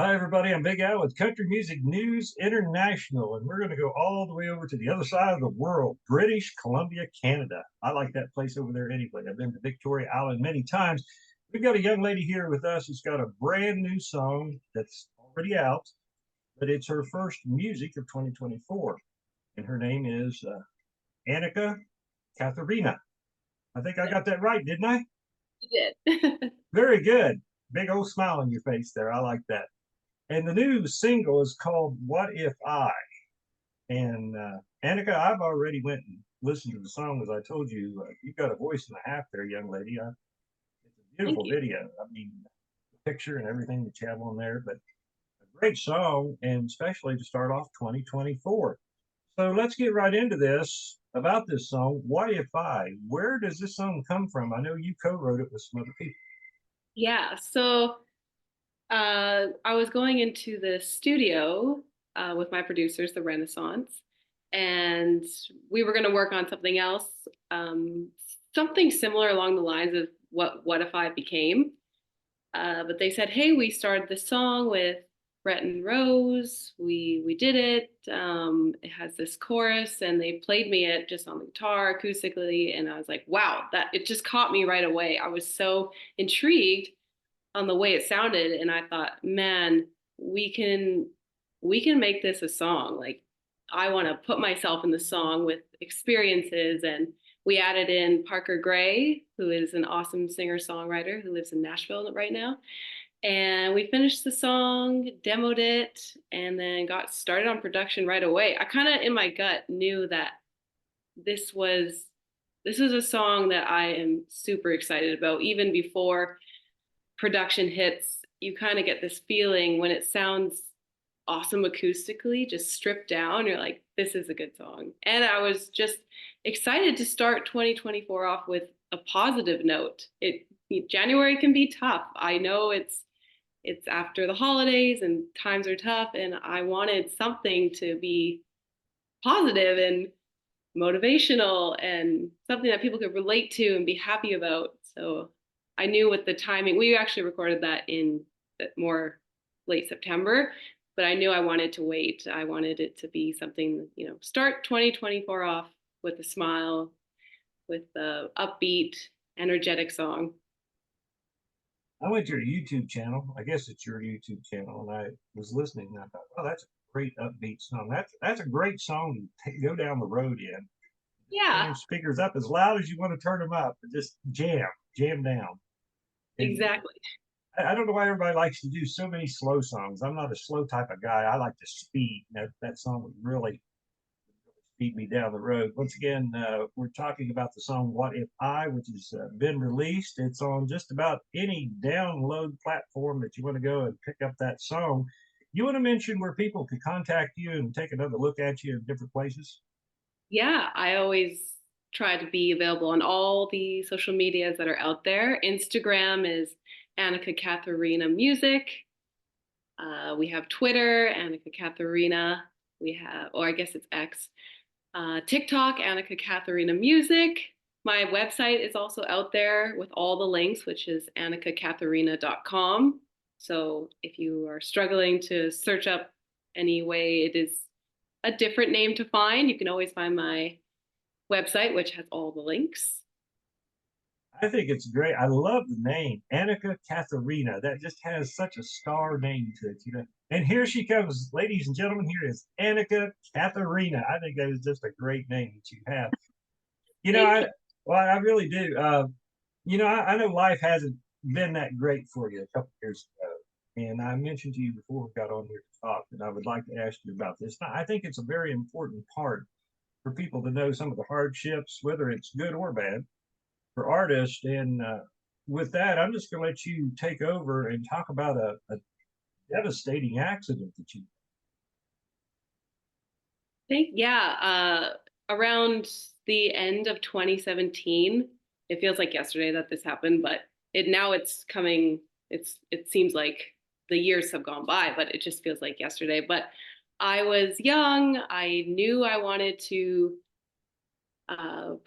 Hi, everybody. I'm Big Al with Country Music News International, and we're going to go all the way over to the other side of the world, British Columbia, Canada. I like that place over there anyway. I've been to Victoria Island many times. We've got a young lady here with us who's got a brand new song that's already out, but it's her first music of 2024. And her name is Annika Catharina. I think I got that right, didn't I? You did. Very good. Big old smile on your face there. I like that. And the new single is called What If I? And Annika, I've already went and listened to the song. As I told you, you've got a voice and a half there, young lady. It's a Thank beautiful you. video. I mean, the picture and everything that you have on there, but a great song, and especially to start off 2024. So let's get right into this about this song, What If I? Where does this song come from? I know you co-wrote it with some other people. Yeah, so I was going into the studio with my producers, the Renaissance, and we were going to work on something else, something similar along the lines of what if I became. But they said, "Hey, we started this song with Brett and Rose. We did it. It has this chorus, and they played me it just on the guitar acoustically, and I was like, wow, that it just caught me right away. I was so intrigued on the way it sounded, and I thought, man, we can we can make this a song. Like, I want to put myself in the song with experiences, and we added in Parker Gray, who is an awesome singer-songwriter who lives in Nashville right now. And we finished the song, demoed it, and then got started on production right away. I kind of in my gut knew that this was this is a song that I am super excited about. Even before production hits, you kind of get this feeling when it sounds awesome acoustically, just stripped down. You're like, this is a good song. And I was just excited to start 2024 off with a positive note. January can be tough. I know it's after the holidays and times are tough, and I wanted something to be positive and motivational and something that people could relate to and be happy about. So I knew with the timing, we actually recorded that in more late September, but I knew I wanted to wait. I wanted it to be something, start 2024 off with a smile, with the upbeat, energetic song. I went to your YouTube channel. I guess it's your YouTube channel, and I was listening. And I thought, oh, that's a great upbeat song. That's a great song to go down the road in. Turn Yeah, your speakers up as loud as you want to turn them up, but just jam down. And exactly. I don't know why everybody likes to do so many slow songs. I'm not a slow type of guy. I like to speed. That song would really speed me down the road. Once again, we're talking about the song What If I, which has been released. It's on just about any download platform that you want to go and pick up that song. You want to mention where people could contact you and take another look at you in different places? Yeah, I always try to be available on all the social medias that are out there. Instagram is Annika Catharina Music. We have Twitter, Annika Catharina. We have, or I guess it's X. TikTok, Annika Catharina Music. My website is also out there with all the links, which is annikacatharina.com. So if you are struggling to search up any way it is a different name to find, you can always find my website, which has all the links. I think it's great. I love the name, Annika Catharina. That just has such a star name to it. And here she comes, ladies and gentlemen. Here is Annika Catharina. I think that is just a great name that you have. You know, Thank I you. well, I really do. I know life hasn't been that great for you a couple years ago, and I mentioned to you before we got on here to talk that I would like to ask you about this. Now, I think it's a very important part for people to know some of the hardships, whether it's good or bad, for artists. And with that, I'm just going to let you take over and talk about a devastating accident that you. Yeah, around the end of 2017, it feels like yesterday that this happened, but it's coming. It seems like the years have gone by, but it just feels like yesterday. But I was young. I knew I wanted to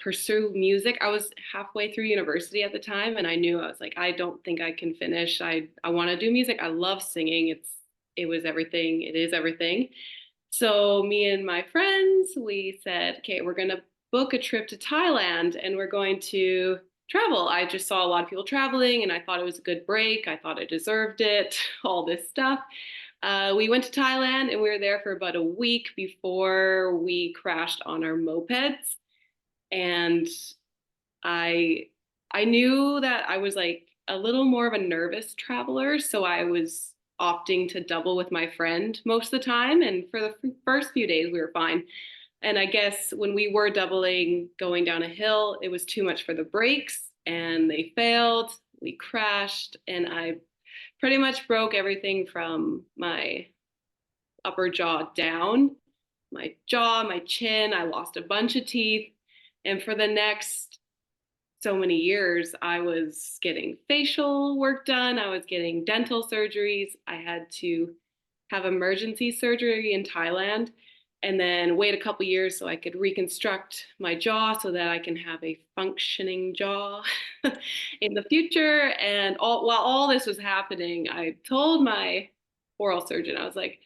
pursue music. I was halfway through university at the time, and I knew I was like, I don't think I can finish. I want to do music. I love singing. it was everything. It is everything. So me and my friends, we said, okay, we're going to book a trip to Thailand and we're going to travel. I just saw a lot of people traveling and I thought it was a good break. I thought I deserved it, all this stuff. We went to Thailand and we were there for about a week before we crashed on our mopeds. And I I knew that I was like a little more of a nervous traveler, so I was opting to double with my friend most of the time. And for the first few days, we were fine. And I guess when we were doubling going down a hill, it was too much for the brakes and they failed. We crashed, and I pretty much broke everything from my upper jaw down, my jaw, my chin. I lost a bunch of teeth. And for the next so many years, I was getting facial work done. I was getting dental surgeries. I had to have emergency surgery in Thailand and then wait a couple years so I could reconstruct my jaw so that I can have a functioning jaw in the future. And while all this was happening, I told my oral surgeon, I was like,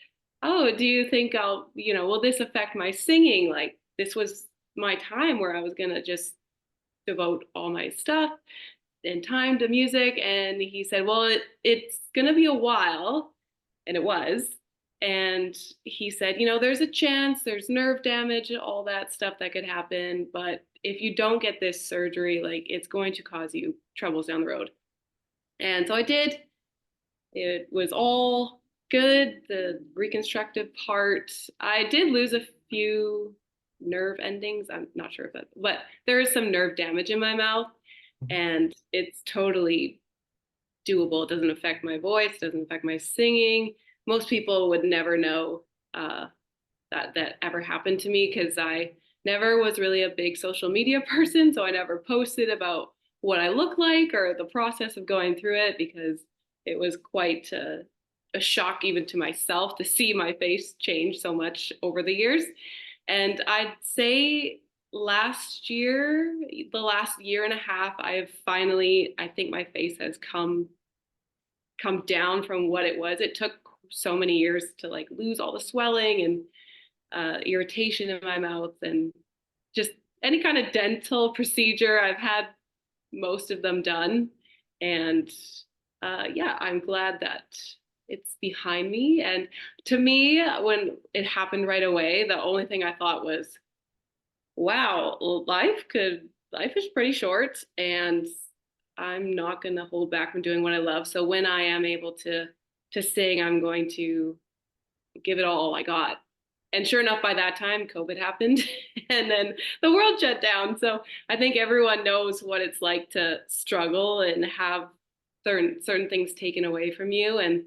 oh, do you think will this affect my singing? Like, this was my time where I was going to just devote all my stuff and time to music. And he said, well, it's going to be a while. And it was. And he said, there's a chance, there's nerve damage, all that stuff that could happen. But if you don't get this surgery, like, it's going to cause you troubles down the road. And so I did. It was all good. The reconstructive part, I did lose a few nerve endings. I'm not sure if that, but there is some nerve damage in my mouth, and it's totally doable. It doesn't affect my voice, doesn't affect my singing. Most people would never know that ever happened to me because I never was really a big social media person. So I never posted about what I look like or the process of going through it, because it was quite a shock even to myself to see my face change so much over the years. And I'd say last year, the last year and a half, I've finally, I think my face has come down from what it was. It took so many years to like lose all the swelling and irritation in my mouth, and just any kind of dental procedure. I've had most of them done. And yeah, I'm glad that it's behind me. And to me, when it happened right away, the only thing I thought was, wow, life is pretty short, and I'm not going to hold back from doing what I love. So when I am able to sing, I'm going to give it all I got. And sure enough, by that time, COVID happened and then the world shut down. So I think everyone knows what it's like to struggle and have certain things taken away from you. And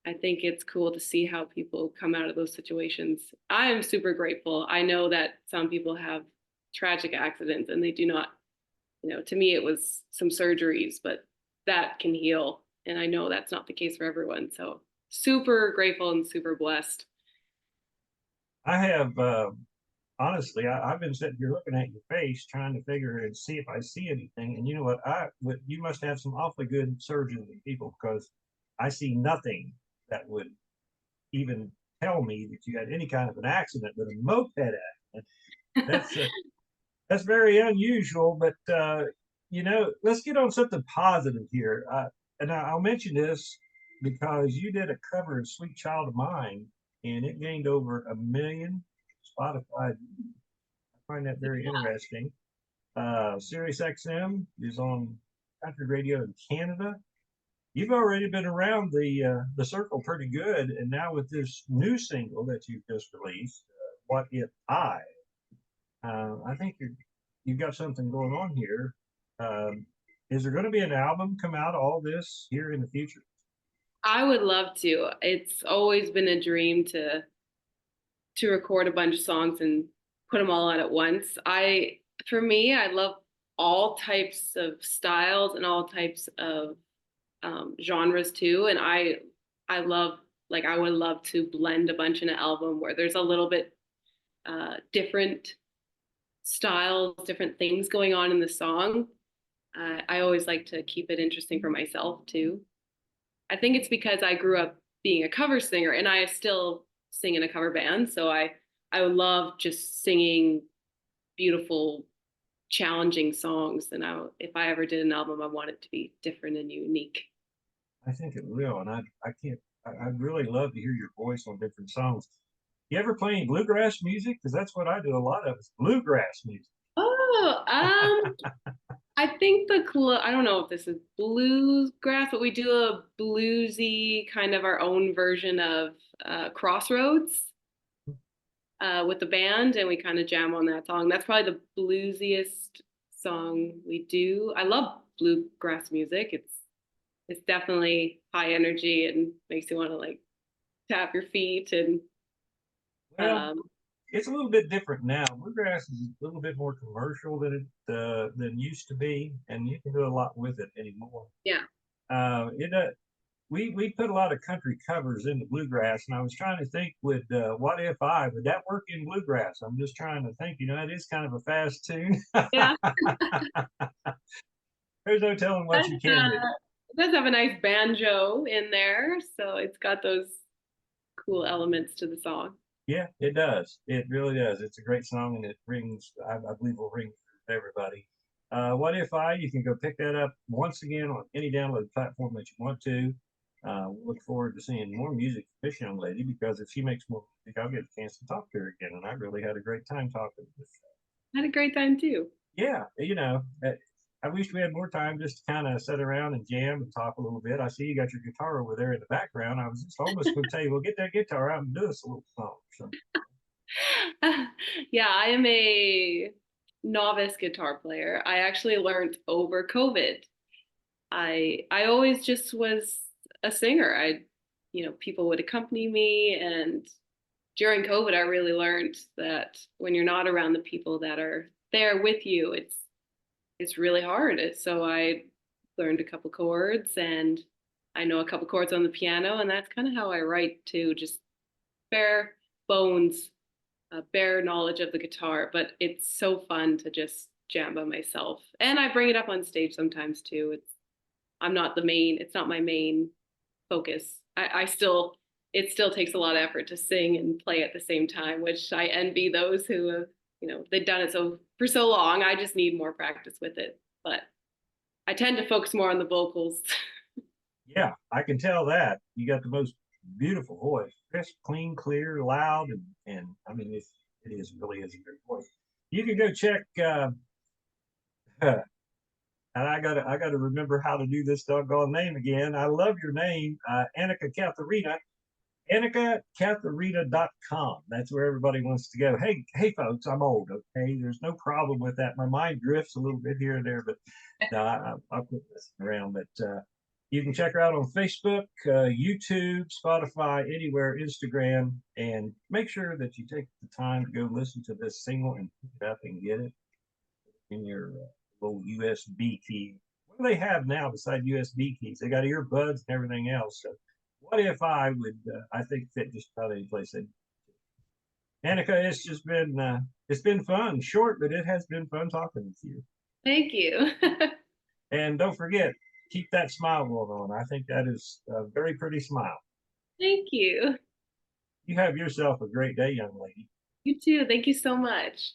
I think it's cool to see how people come out of those situations. I am super grateful. I know that some people have tragic accidents and they do not, to me, it was some surgeries, but that can heal. And I know that's not the case for everyone. So super grateful and super blessed. I have, honestly, I've been sitting here looking at your face, trying to figure and see if I see anything. And you know what? You must have some awfully good surgeons and people, because I see nothing that would even tell me that you had any kind of an accident, but a moped accident. That's that's very unusual. But let's get on something positive here. And I'll mention this because you did a cover of "Sweet Child of Mine," and it gained over 1 million Spotify. I find that very interesting. Sirius XM is on country radio in Canada. You've already been around the circle pretty good, and now with this new single that you've just released, "What If I think you've got something going on here. Is there going to be an album come out of all this here in the future? I would love to. It's always been a dream to record a bunch of songs and put them all out at once. For me, I love all types of styles and all types of genres too. And I love, like, I would love to blend a bunch in an album where there's a little bit different styles, different things going on in the song. I always like to keep it interesting for myself too. I think it's because I grew up being a cover singer, and I still sing in a cover band. So I would love just singing beautiful, challenging songs. And if I ever did an album, I want it to be different and unique. I think it will, and I can't. I'd really love to hear your voice on different songs. You ever play any bluegrass music? Because that's what I do a lot of, is bluegrass music. Oh, I think I don't know if this is bluegrass, but we do a bluesy kind of our own version of Crossroads with the band, and we kind of jam on that song. That's probably the bluesiest song we do. I love bluegrass music. It's definitely high energy and makes you want to like tap your feet and Well, um, it's a little bit different now. Bluegrass is a little bit more commercial than used to be, and you can do a lot with it anymore. yeah. It we put a lot of country covers into bluegrass, and I was trying to think, what if would that work in bluegrass? I'm just trying to think. It is kind of a fast tune. Yeah. There's no telling what you can do. It does have a nice banjo in there, so it's got those cool elements to the song. Yeah, it does. It really does. It's a great song, and it rings. I believe will ring with everybody. What if you can go pick that up once again on any download platform that you want to. Look forward to seeing more music from this young lady, because if she makes more music, I'll get a chance to talk to her again. And I really had a great time talking with her. I had a great time too. Yeah, I wish we had more time just to kind of sit around and jam and talk a little bit. I see you got your guitar over there in the background. I was just almost going to tell you, well, get that guitar out and do us a little song. So. Yeah, I am a novice guitar player. I actually learned over COVID. I always just was a singer. People would accompany me, and during COVID, I really learned that when you're not around the people that are there with you, it's really hard. So I learned a couple chords, and I know a couple chords on the piano, and that's kind of how I write too, just bare bones, bare knowledge of the guitar. But it's so fun to just jam by myself, and I bring it up on stage sometimes too. It's not my main focus. It still takes a lot of effort to sing and play at the same time, which I envy those who have, they've done it for so long. I just need more practice with it, but I tend to focus more on the vocals. Yeah, I can tell that you got the most beautiful voice, crisp, clean, clear, loud, and I mean it really is a great voice. You can go check. And I gotta remember how to do this doggone name again. I love your name, Annika Catharina. AnnikaCatharina.com. That's where everybody wants to go. Hey, folks, I'm old. Okay, there's no problem with that. My mind drifts a little bit here and there, but no, I'll put this around. But you can check her out on Facebook, YouTube, Spotify, anywhere, Instagram, and make sure that you take the time to go listen to this single and pick it up and get it in your little USB key. What do they have now beside USB keys? They got earbuds and everything else. So what if I would, I think, fit just about any place. Annika, it's been fun, short, but it has been fun talking with you. Thank you. And don't forget, keep that smile going on. I think that is a very pretty smile. Thank you. You have yourself a great day, young lady. You too. Thank you so much.